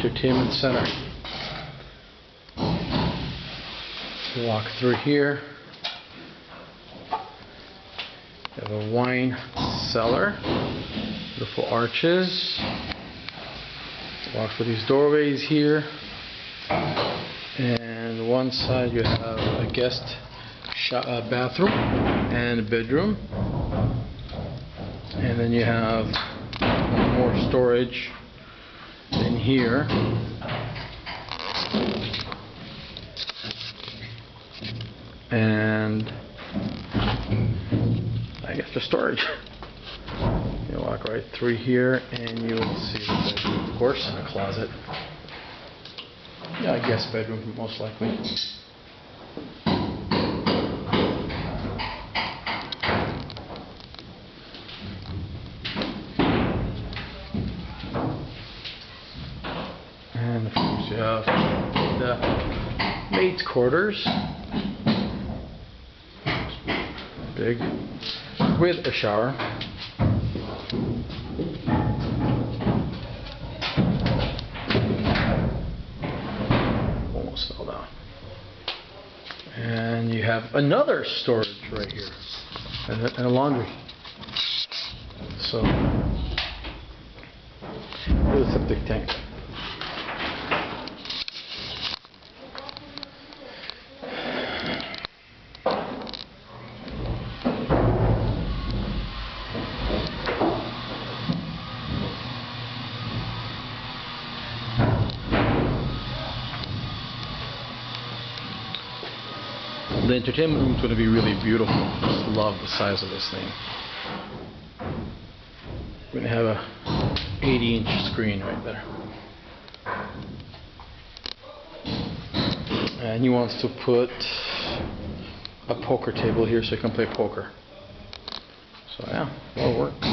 entertainment center. Walk through here. You have a wine cellar, beautiful arches. Walk through these doorways here, and one side you have a guest bathroom and a bedroom, and then you have more storage in here. And I guess for storage. You walk right through here and you will see the bedroom, of course, and a closet. Yeah, I guess bedroom most likely. And of course you have the maid's quarters. Big, with a shower. Almost fell down. And you have another storage right here, and a laundry. So, with a septic tank. The entertainment room is going to be really beautiful. Just love the size of this thing. We're going to have a 80-inch screen right there. And he wants to put a poker table here so he can play poker. So yeah, that'll work.